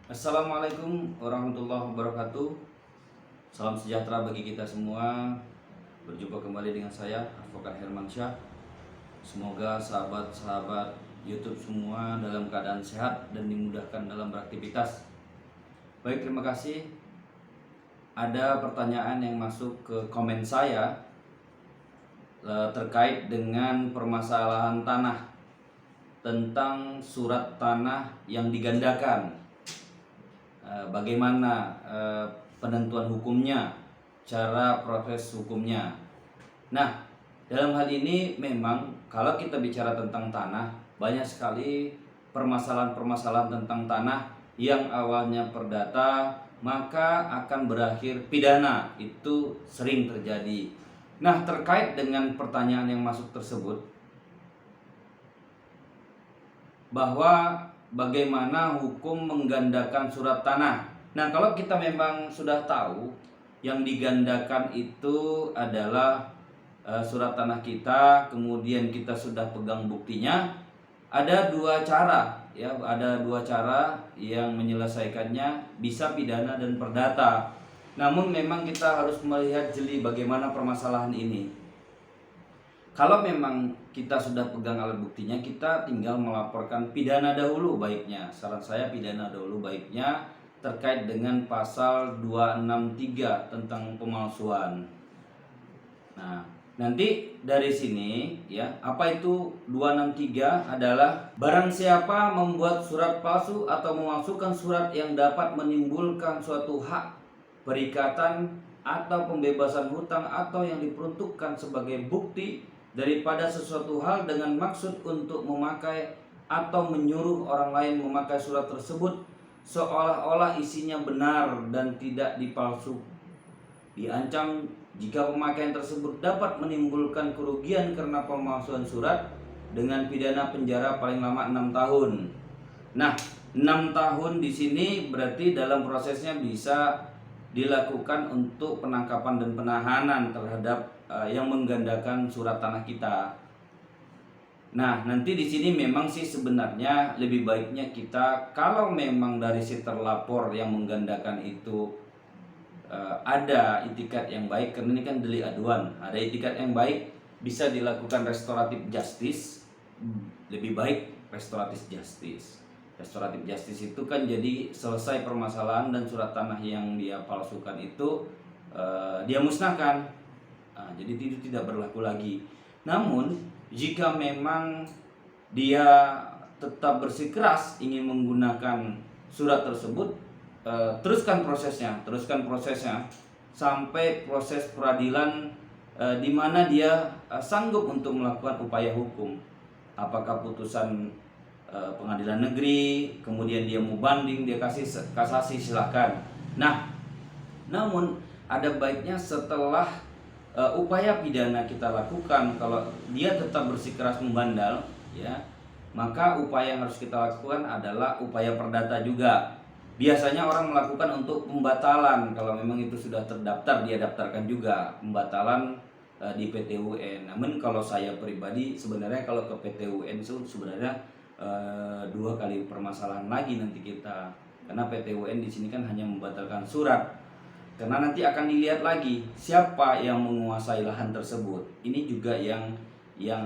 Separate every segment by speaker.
Speaker 1: Assalamualaikum warahmatullahi wabarakatuh. Salam sejahtera bagi kita semua. Berjumpa kembali dengan saya, Advokat Hermansyah. Semoga sahabat-sahabat YouTube semua dalam keadaan sehat dan dimudahkan dalam beraktivitas. Baik, terima kasih. Ada pertanyaan yang masuk ke komen saya terkait dengan permasalahan tanah, tentang surat tanah yang digandakan. Bagaimana penentuan hukumnya, cara proses hukumnya. Nah, dalam hal ini memang kalau kita bicara tentang tanah, banyak sekali permasalahan-permasalahan tentang tanah yang awalnya perdata maka akan berakhir pidana. Itu sering terjadi. Nah, terkait dengan pertanyaan yang masuk tersebut, bahwa bagaimana hukum menggandakan surat tanah. Nah, kalau kita memang sudah tahu yang digandakan itu adalah surat tanah kita, kemudian kita sudah pegang buktinya, ada dua cara ya, ada dua cara yang menyelesaikannya, bisa pidana dan perdata. Namun memang kita harus melihat jeli bagaimana permasalahan ini. Kalau memang kita sudah pegang alat buktinya, kita tinggal melaporkan pidana dahulu baiknya. Saran saya pidana dahulu baiknya terkait dengan pasal 263 tentang pemalsuan. Nah, nanti dari sini ya, apa itu 263 adalah barang siapa membuat surat palsu atau memalsukan surat yang dapat menimbulkan suatu hak, perikatan atau pembebasan hutang atau yang diperuntukkan sebagai bukti daripada sesuatu hal dengan maksud untuk memakai atau menyuruh orang lain memakai surat tersebut seolah-olah isinya benar dan tidak dipalsu. Diancam jika pemakaian tersebut dapat menimbulkan kerugian karena pemalsuan surat dengan pidana penjara paling lama 6 tahun. Nah, 6 tahun di sini berarti dalam prosesnya bisa dilakukan untuk penangkapan dan penahanan terhadap yang menggandakan surat tanah kita. Nah, nanti di sini memang sih sebenarnya lebih baiknya kita, kalau memang dari si terlapor yang menggandakan itu ada itikat yang baik, karena ini kan delik aduan, ada itikat yang baik, bisa dilakukan restoratif justice. Lebih baik restoratif justice. Restoratif justice itu kan jadi selesai permasalahan dan surat tanah yang dia palsukan itu dia musnahkan. Jadi itu tidak berlaku lagi. Namun jika memang dia tetap bersikeras ingin menggunakan surat tersebut, teruskan prosesnya sampai proses peradilan, di mana dia sanggup untuk melakukan upaya hukum. Apakah putusan pengadilan negeri, kemudian dia mau banding, dia kasasi, silahkan. Nah, namun ada baiknya setelah upaya pidana kita lakukan, kalau dia tetap bersikeras membandal ya, maka upaya yang harus kita lakukan adalah upaya perdata juga. Biasanya orang melakukan untuk pembatalan, kalau memang itu sudah terdaftar dia daftarkan juga pembatalan di PT UN. Namun kalau saya pribadi sebenarnya kalau ke PT UN itu sebenarnya dua kali permasalahan lagi nanti kita, karena PT UN di sini kan hanya membatalkan surat. Karena nanti akan dilihat lagi siapa yang menguasai lahan tersebut. Ini juga yang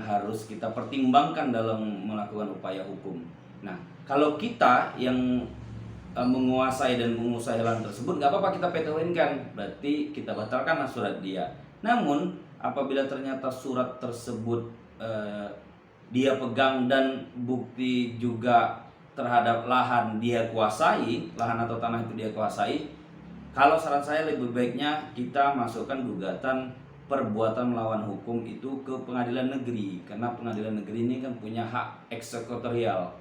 Speaker 1: harus kita pertimbangkan dalam melakukan upaya hukum. Nah, kalau kita yang menguasai dan menguasai lahan tersebut, nggak apa-apa kita PT-UN kan, berarti kita batalkanlah surat dia. Namun apabila ternyata surat tersebut dia pegang dan bukti juga terhadap lahan dia kuasai, lahan atau tanah itu dia kuasai, kalau saran saya lebih baiknya kita masukkan gugatan perbuatan melawan hukum itu ke pengadilan negeri, karena pengadilan negeri ini kan punya hak eksekutorial.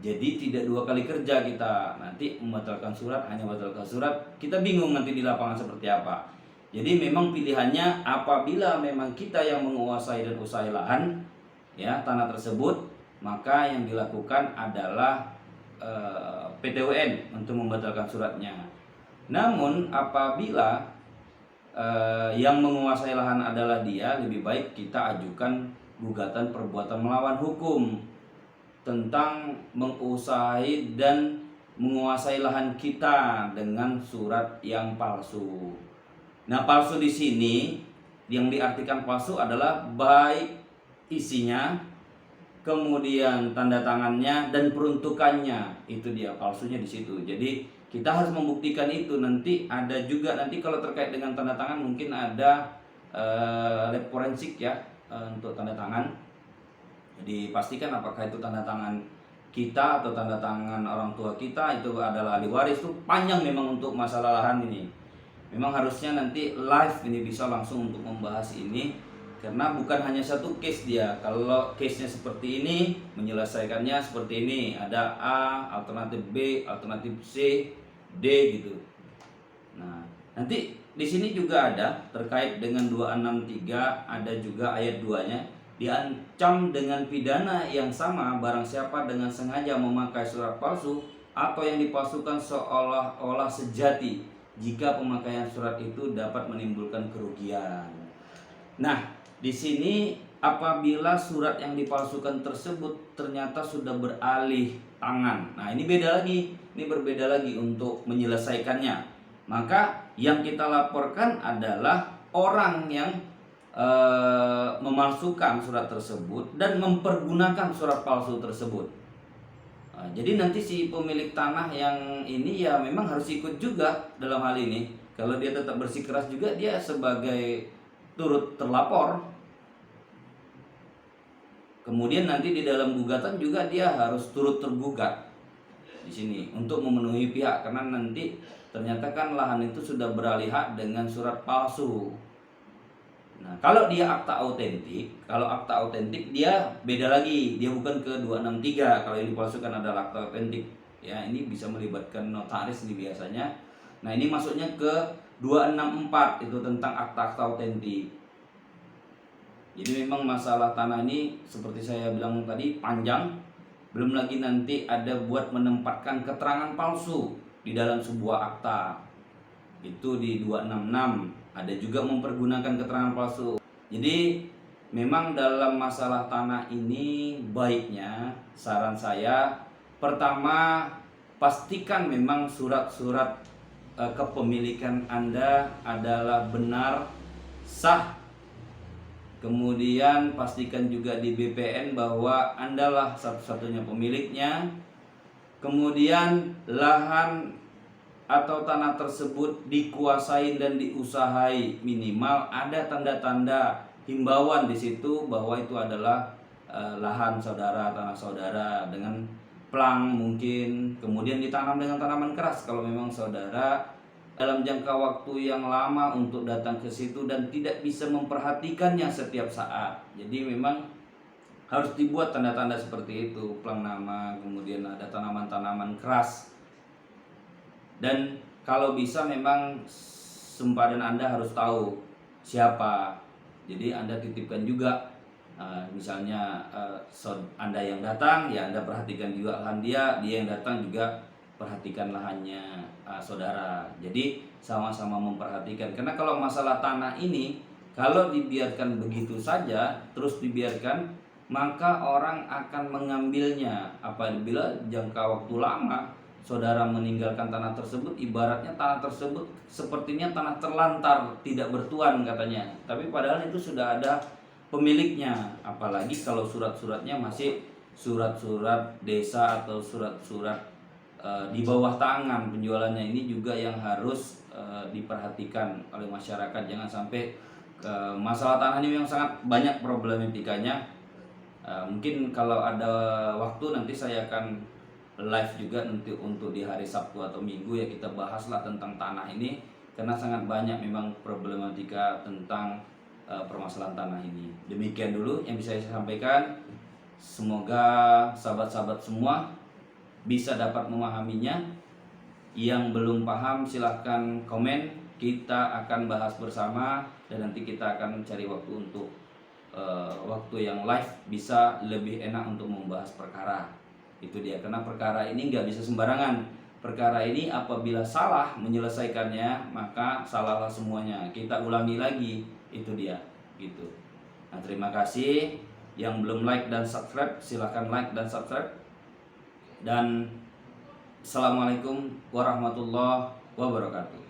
Speaker 1: Jadi tidak dua kali kerja kita, nanti membatalkan surat, hanya membatalkan surat, kita bingung nanti di lapangan seperti apa. Jadi memang pilihannya apabila memang kita yang menguasai dan usaha lahan ya tanah tersebut, maka yang dilakukan adalah PT-UN untuk membatalkan suratnya. Namun apabila yang menguasai lahan adalah dia, lebih baik kita ajukan gugatan perbuatan melawan hukum tentang mengusahai dan menguasai lahan kita dengan surat yang palsu. Nah, palsu di sini yang diartikan palsu adalah baik isinya, kemudian tanda tangannya dan peruntukannya. Itu dia palsunya di situ. Jadi kita harus membuktikan itu. Nanti ada juga nanti kalau terkait dengan tanda tangan mungkin ada lab forensik ya untuk tanda tangan. Jadi pastikan apakah itu tanda tangan kita atau tanda tangan orang tua kita itu adalah ahli waris. Itu panjang memang untuk masalah lahan ini. Memang harusnya nanti live ini bisa langsung untuk membahas ini, karena bukan hanya satu case dia. Kalau case-nya seperti ini, menyelesaikannya seperti ini, ada A, alternatif B, alternatif C, D gitu. Nah, nanti di sini juga ada terkait dengan 263, ada juga ayat 2-nya, diancam dengan pidana yang sama barang siapa dengan sengaja memakai surat palsu atau yang dipalsukan seolah-olah sejati jika pemakaian surat itu dapat menimbulkan kerugian. Nah, di sini apabila surat yang dipalsukan tersebut ternyata sudah beralih tangan. Nah, ini beda lagi. Ini berbeda lagi untuk menyelesaikannya. Maka yang kita laporkan adalah orang yang memalsukan surat tersebut dan mempergunakan surat palsu tersebut. Nah, jadi nanti si pemilik tanah yang ini ya memang harus ikut juga dalam hal ini. Kalau dia tetap bersikeras juga, dia sebagai turut terlapor. Kemudian nanti di dalam gugatan juga dia harus turut tergugat di sini untuk memenuhi pihak, karena nanti ternyata kan lahan itu sudah beralih hak dengan surat palsu. Nah, kalau dia akta autentik dia beda lagi, dia bukan ke 263. Kalau yang dipalsukan adalah akta autentik. Ya, ini bisa melibatkan notaris ini biasanya. Nah, ini masuknya ke 264, itu tentang akta-akta autentik. Jadi memang masalah tanah ini seperti saya bilang tadi panjang. Belum lagi nanti ada buat menempatkan keterangan palsu di dalam sebuah akta. Itu di 266. Ada juga mempergunakan keterangan palsu. Jadi memang dalam masalah tanah ini baiknya saran saya, pertama pastikan memang surat-surat kepemilikan Anda adalah benar, sah. Kemudian pastikan juga di BPN bahwa Anda lah satu-satunya pemiliknya. Kemudian lahan atau tanah tersebut dikuasai dan diusahai, minimal ada tanda-tanda himbauan di situ bahwa itu adalah lahan saudara, tanah saudara dengan plang mungkin, kemudian ditanam dengan tanaman keras kalau memang saudara dalam jangka waktu yang lama untuk datang ke situ dan tidak bisa memperhatikannya setiap saat. Jadi memang harus dibuat tanda-tanda seperti itu, plang nama, kemudian ada tanaman-tanaman keras. Dan kalau bisa memang sempadan Anda harus tahu siapa. Jadi Anda titipkan juga, misalnya Anda yang datang, ya Anda perhatikan juga lahan dia yang datang juga perhatikan lahannya saudara. Jadi sama-sama memperhatikan. Karena kalau masalah tanah ini, kalau dibiarkan begitu saja, terus dibiarkan, maka orang akan mengambilnya. Apabila jangka waktu lama saudara meninggalkan tanah tersebut, ibaratnya tanah tersebut sepertinya tanah terlantar, tidak bertuan katanya. Tapi padahal itu sudah ada pemiliknya. Apalagi kalau surat-suratnya masih surat-surat desa atau surat-surat di bawah tangan. Penjualannya ini juga yang harus diperhatikan oleh masyarakat. Jangan sampai masalah tanah ini memang sangat banyak problematikanya. Mungkin kalau ada waktu nanti saya akan live juga nanti untuk di hari Sabtu atau Minggu, ya kita bahaslah tentang tanah ini, karena sangat banyak memang problematika tentang permasalahan tanah ini. Demikian dulu yang bisa saya sampaikan. Semoga sahabat-sahabat semua bisa dapat memahaminya. Yang belum paham silahkan komen, kita akan bahas bersama dan nanti kita akan mencari waktu untuk waktu yang live bisa lebih enak untuk membahas perkara. Itu dia, karena perkara ini nggak bisa sembarangan. Perkara ini apabila salah menyelesaikannya, maka salahlah semuanya. Kita ulangi lagi, itu dia gitu. Nah, terima kasih. Yang belum like dan subscribe silahkan like dan subscribe. Dan Assalamualaikum warahmatullahi wabarakatuh.